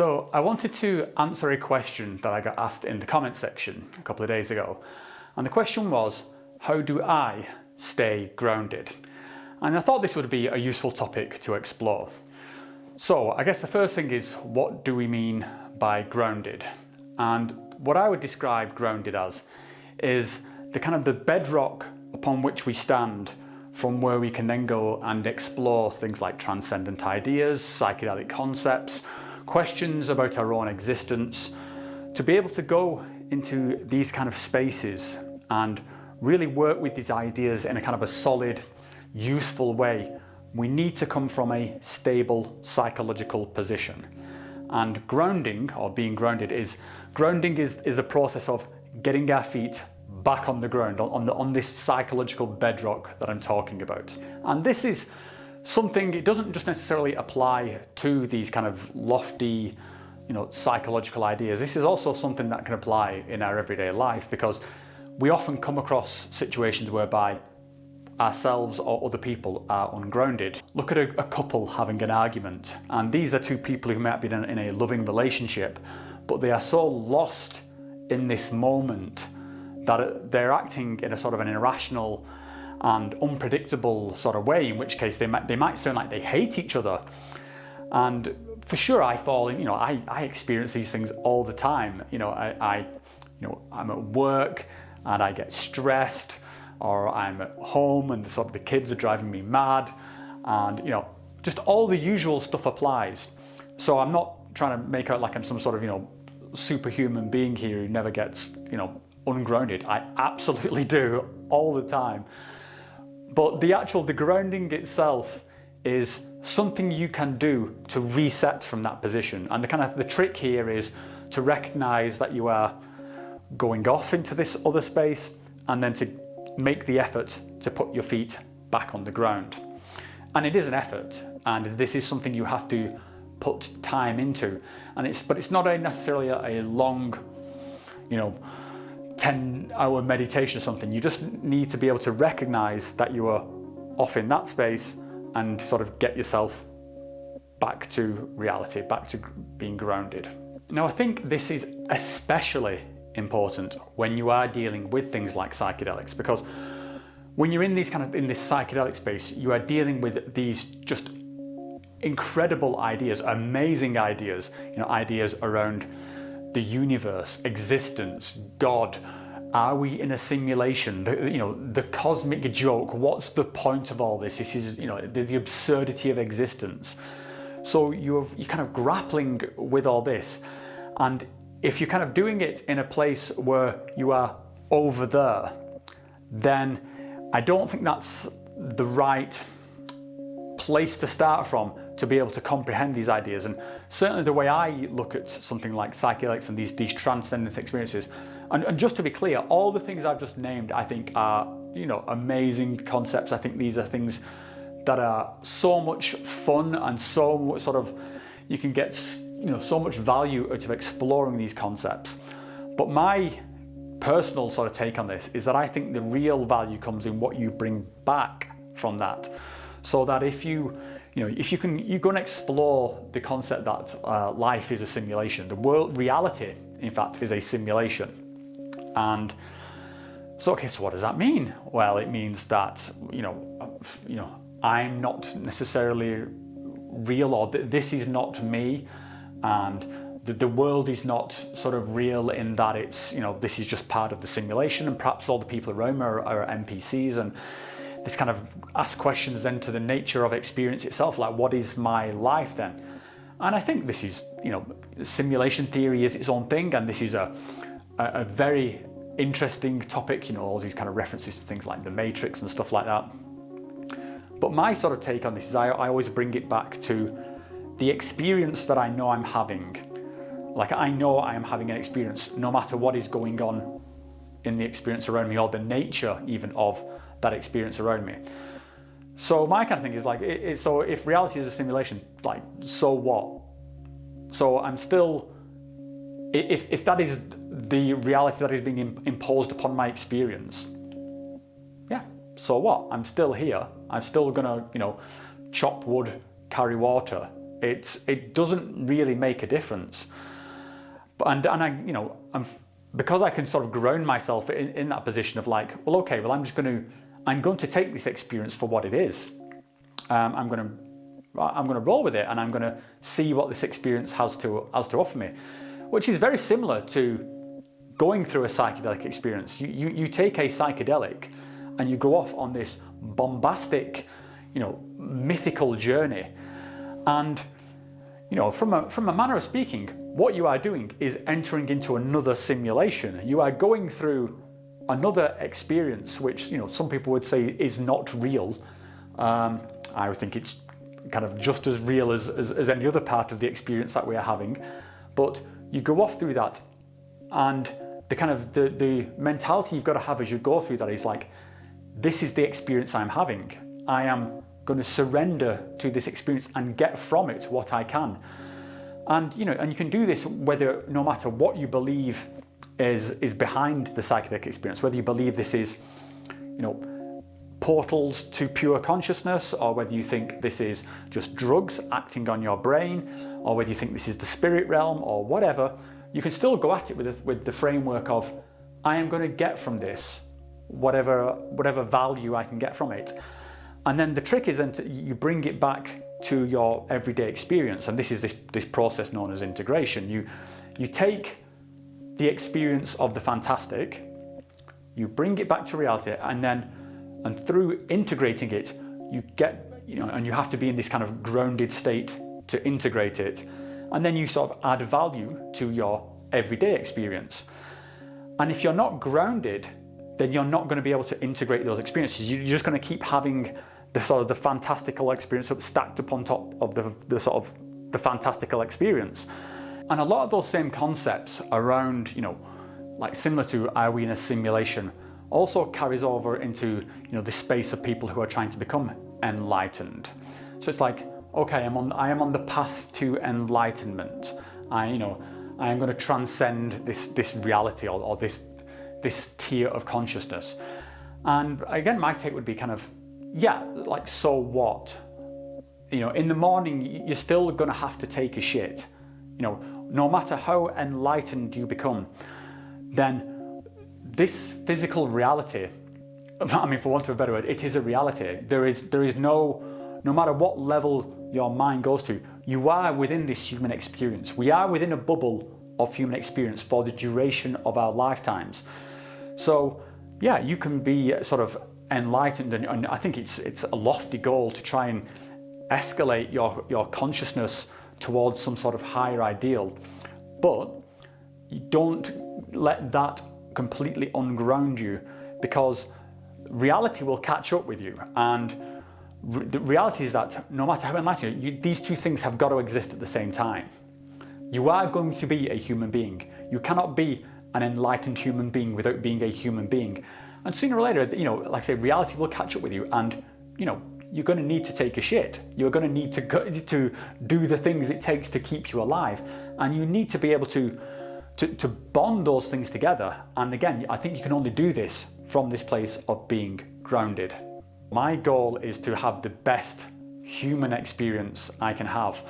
So I wanted to answer a question that I got asked in the comment section a couple of days ago. And the question was, how do I stay grounded? And I thought this would be a useful topic to explore. So I guess the first thing is, what do we mean by grounded? And what I would describe grounded as is the bedrock upon which we stand, from where we can then go and explore things like transcendent ideas, psychedelic concepts, questions about our own existence. To be able to go into these kind of spaces and really work with these ideas in a kind of a solid, useful way, we need to come from a stable psychological position. And grounding, or being grounded, is the process of getting our feet back on the ground, on this psychological bedrock that I'm talking about. And this is something, it doesn't just necessarily apply to these kind of lofty, psychological ideas. This is also something that can apply in our everyday life, because we often come across situations whereby ourselves or other people are ungrounded. Look at a couple having an argument, and these are two people who might be in a loving relationship, but they are so lost in this moment that they're acting in a sort of an irrational and unpredictable sort of way, in which case they might sound like they hate each other. And for sure, I fall in, I experience these things all the time. I'm at work and I get stressed, or I'm at home and the kids are driving me mad, and just all the usual stuff applies. So I'm not trying to make out like I'm some sort of superhuman being here who never gets ungrounded. I absolutely do all the time. But the grounding itself is something you can do to reset from that position. And the trick here is to recognize that you are going off into this other space, and then to make the effort to put your feet back on the ground. And it is an effort, and this is something you have to put time into. But it's not necessarily a long, 10-hour meditation or something. You just need to be able to recognize that you are off in that space and sort of get yourself back to reality, back to being grounded. Now, I think this is especially important when you are dealing with things like psychedelics, because when you're in this psychedelic space, you are dealing with these just incredible ideas, amazing ideas, ideas around the universe, existence, God. Are we in a simulation? The cosmic joke. What's the point of all this? This is, the absurdity of existence. So you're kind of grappling with all this, and if you're kind of doing it in a place where you are over there, then I don't think that's the right place to start from to be able to comprehend these ideas. And certainly the way I look at something like psychedelics and these transcendence experiences, and just to be clear, all the things I've just named I think are amazing concepts. I think these are things that are so much fun and so sort of, you can get so much value out of exploring these concepts. But my personal sort of take on this is that I think the real value comes in what you bring back from that. So that if you go and explore the concept that life is a simulation, reality, in fact, is a simulation. And so what does that mean? Well, it means that I'm not necessarily real, or this is not me, and the world is not sort of real in that it's this is just part of the simulation, and perhaps all the people around me are NPCs. And this kind of asks questions then to the nature of experience itself, like, what is my life then? And I think this is, simulation theory is its own thing, and this is a very interesting topic, all these kind of references to things like the Matrix and stuff like that. But my sort of take on this is I always bring it back to the experience that I know I'm having. Like, I know I am having an experience no matter what is going on in the experience around me, or the nature even of that experience around me. So my kind of thing is like, so if reality is a simulation, like, so what? So I'm still, if that is the reality that is being imposed upon my experience, yeah, so what? I'm still here. I'm still gonna, chop wood, carry water, It doesn't really make a difference. But because I can sort of ground myself in that position of like, well, okay, well, I'm going to take this experience for what it is. I'm going to roll with it, and I'm going to see what this experience has to offer me, which is very similar to going through a psychedelic experience. You take a psychedelic and you go off on this bombastic, mythical journey, and from a manner of speaking, what you are doing is entering into another simulation. You are going through another experience, which some people would say is not real. I would think it's kind of just as real as any other part of the experience that we are having. But you go off through that, and the mentality you've got to have as you go through that is like, this is the experience I'm having. I am going to surrender to this experience and get from it what I can. And you can do this no matter what you believe is behind the psychedelic experience, whether you believe this is portals to pure consciousness, or whether you think this is just drugs acting on your brain, or whether you think this is the spirit realm, or whatever. You can still go at it with the framework of, I am going to get from this whatever value I can get from it. And then the trick is then you bring it back to your everyday experience, and this is this process known as integration. You take the experience of the fantastic, you bring it back to reality, and through integrating it, you get, and you have to be in this kind of grounded state to integrate it, and then you sort of add value to your everyday experience. And if you're not grounded, then you're not going to be able to integrate those experiences. You're just going to keep having the fantastical experience stacked upon top of the fantastical experience. And a lot of those same concepts around, like similar to are we in a simulation, also carries over into the space of people who are trying to become enlightened. So it's like, okay, I am on the path to enlightenment. I am going to transcend this reality or this tier of consciousness. And again, my take would be kind of, yeah, like, so what? In the morning, you're still going to have to take a shit. No matter how enlightened you become, then this physical reality, I mean, for want of a better word, it is a reality. There is no matter what level your mind goes to, you are within this human experience. We are within a bubble of human experience for the duration of our lifetimes. So, yeah, you can be sort of enlightened, and I think it's a lofty goal to try and escalate your consciousness towards some sort of higher ideal, but you don't let that completely unground you, because reality will catch up with you. And the reality is that no matter how enlightened you are, these two things have got to exist at the same time. You are going to be a human being. You cannot be an enlightened human being without being a human being. And sooner or later, like I say, reality will catch up with you, and you're going to need to take a shit. You're going to need to do the things it takes to keep you alive, and you need to be able to bond those things together. And again, I think you can only do this from this place of being grounded. My goal is to have the best human experience I can have,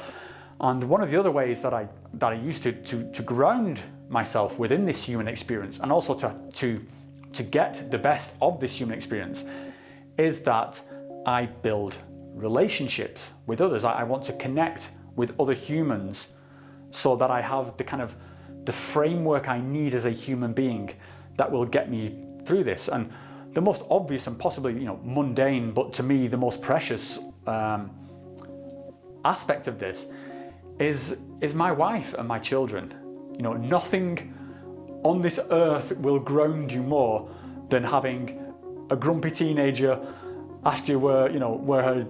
and one of the other ways that I used to ground myself within this human experience, and also to get the best of this human experience, is that I build relationships with others. I want to connect with other humans so that I have the framework I need as a human being that will get me through this. And the most obvious and possibly mundane, but to me the most precious aspect of this is my wife and my children. Nothing on this earth will ground you more than having a grumpy teenager ask you where her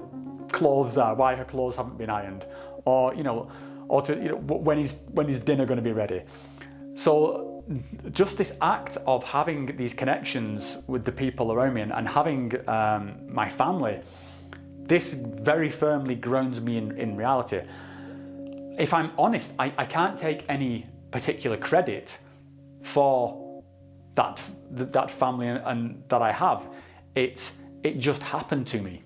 clothes are, why her clothes haven't been ironed, or when is dinner going to be ready. So just this act of having these connections with the people around me and having my family, this very firmly grounds me in reality. If I'm honest, I can't take any particular credit for that family and that I have. It just happened to me.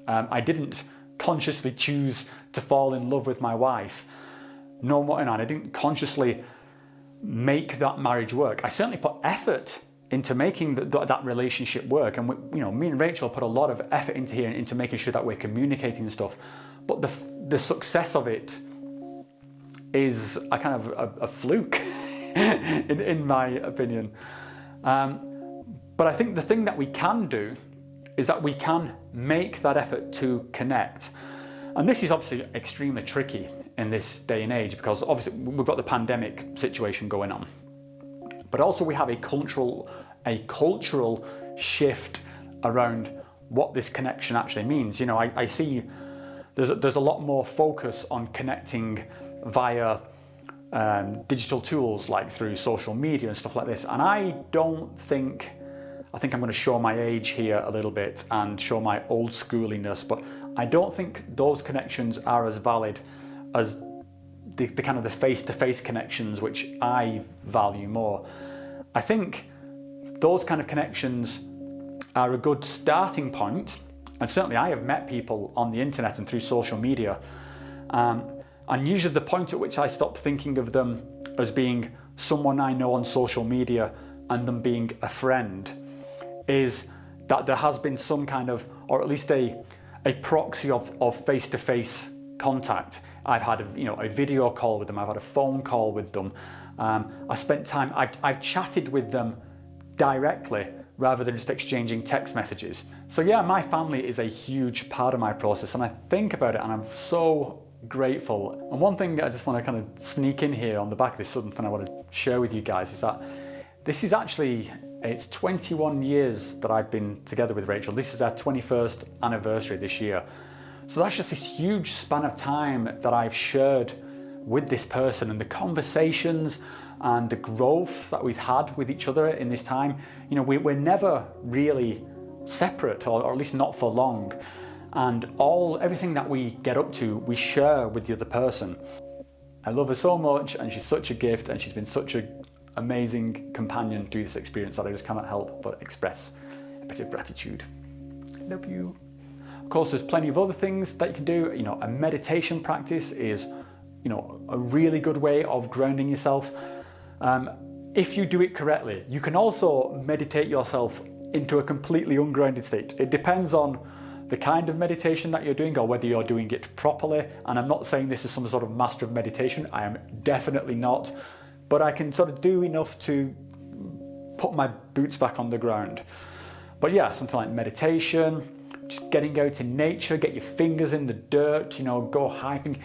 I didn't consciously choose to fall in love with my wife. No more, and I didn't consciously make that marriage work. I certainly put effort into making that relationship work, and me and Rachel put a lot of effort into here, into making sure that we're communicating and stuff. But the success of it is a kind of a fluke, in my opinion. But I think the thing that we can do is that we can make that effort to connect. And this is obviously extremely tricky in this day and age, because obviously we've got the pandemic situation going on, but also we have a cultural shift around what this connection actually means. I see there's a lot more focus on connecting via digital tools, like through social media and stuff like this. And I think I'm going to show my age here a little bit and show my old schooliness, but I don't think those connections are as valid as the kind of the face-to-face connections, which I value more. I think those kind of connections are a good starting point, and certainly I have met people on the internet and through social media, and usually the point at which I stop thinking of them as being someone I know on social media and them being a friend is that there has been some kind of, or at least a proxy of face-to-face contact. I've had a video call with them, I've had a phone call with them, I spent time, I've chatted with them directly rather than just exchanging text messages. So yeah, my family is a huge part of my process, and I think about it and I'm so grateful. And one thing I just want to kind of sneak in here on the back of this, something I want to share with you guys, is that this is actually, it's 21 years that I've been together with Rachel. This is our 21st anniversary this year. So that's just this huge span of time that I've shared with this person, and the conversations and the growth that we've had with each other in this time. We're never really separate, or at least not for long. And everything that we get up to, we share with the other person. I love her so much, and she's such a gift, and she's been such an amazing companion through this experience that I just cannot help but express a bit of gratitude. Love you. Of course, there's plenty of other things that you can do. A meditation practice is, a really good way of grounding yourself. If you do it correctly, you can also meditate yourself into a completely ungrounded state. It depends on the kind of meditation that you're doing, or whether you're doing it properly. And I'm not saying this is some sort of master of meditation. I am definitely not. But I can sort of do enough to put my boots back on the ground. But yeah, something like meditation, just getting out in nature, get your fingers in the dirt, go hiking.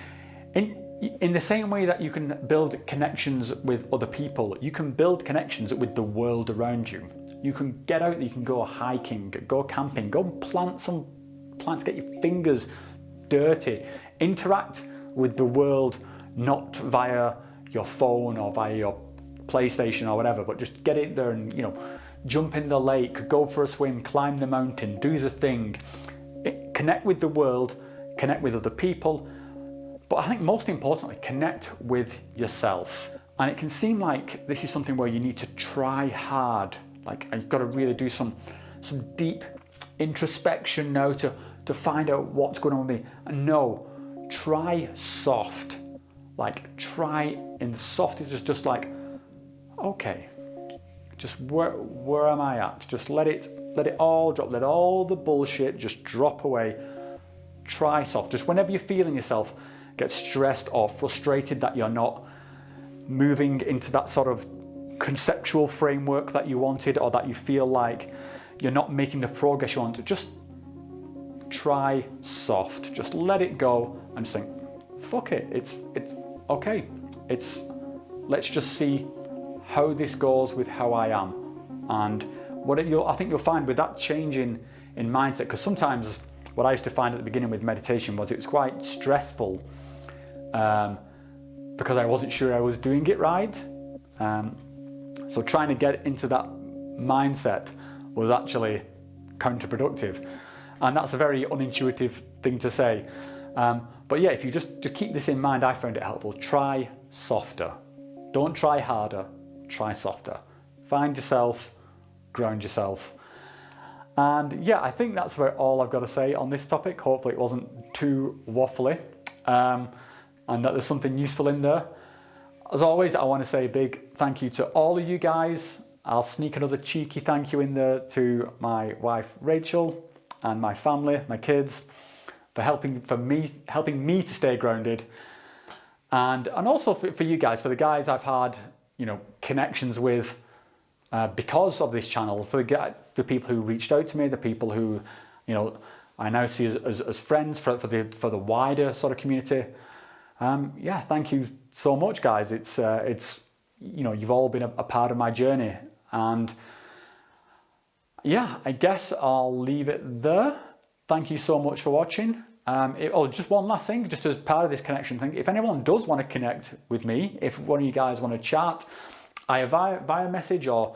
In the same way that you can build connections with other people, you can build connections with the world around you. You can get out, you can go hiking, go camping, go plant some plants, get your fingers dirty, interact with the world, not via your phone or via your PlayStation or whatever, but just get in there and jump in the lake, go for a swim, climb the mountain, do the thing, connect with the world, connect with other people, but I think most importantly, connect with yourself. And it can seem like this is something where you need to try hard, like you've got to really do some deep introspection now to find out what's going on with me. And no, try soft. Like try in the softest, just like, okay, just where am I at? Just let it all drop, let all the bullshit just drop away. Try soft. Just whenever you're feeling yourself get stressed or frustrated that you're not moving into that sort of conceptual framework that you wanted, or that you feel like you're not making the progress you want to, just try soft. Just let it go and just think, fuck it, it's okay. Let's just see how this goes with how I am. And I think you'll find with that change in mindset, because sometimes what I used to find at the beginning with meditation was it was quite stressful, because I wasn't sure I was doing it right. So trying to get into that mindset was actually counterproductive. And that's a very unintuitive thing to say. But yeah, if you just keep this in mind, I found it helpful. Try softer. Don't try harder, try softer. Find yourself, ground yourself. And yeah, I think that's about all I've got to say on this topic. Hopefully it wasn't too waffly. and that there's something useful in there. As always, I want to say a big thank you to all of you guys. I'll sneak another cheeky thank you in there to my wife Rachel and my family, my kids, for helping me to stay grounded, and also for you guys, for the guys I've had, you know, connections with because of this channel, for the people who reached out to me, the people who, you know, I now see as friends for the wider sort of community. Yeah, thank you so much, guys. It's you know, you've all been a part of my journey, and yeah, I guess I'll leave it there. Thank you so much for watching. Just one last thing, just as part of this connection thing, if anyone does want to connect with me, if one of you guys want to chat, either via message or,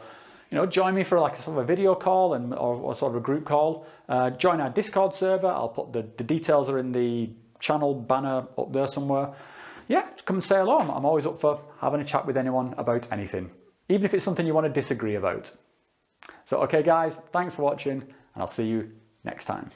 you know, join me for like sort of a video call or sort of a group call, join our Discord server. I'll put the details are in the channel banner up there somewhere. Yeah, come and say hello. I'm always up for having a chat with anyone about anything, even if it's something you want to disagree about. So, okay guys, thanks for watching, and I'll see you next time.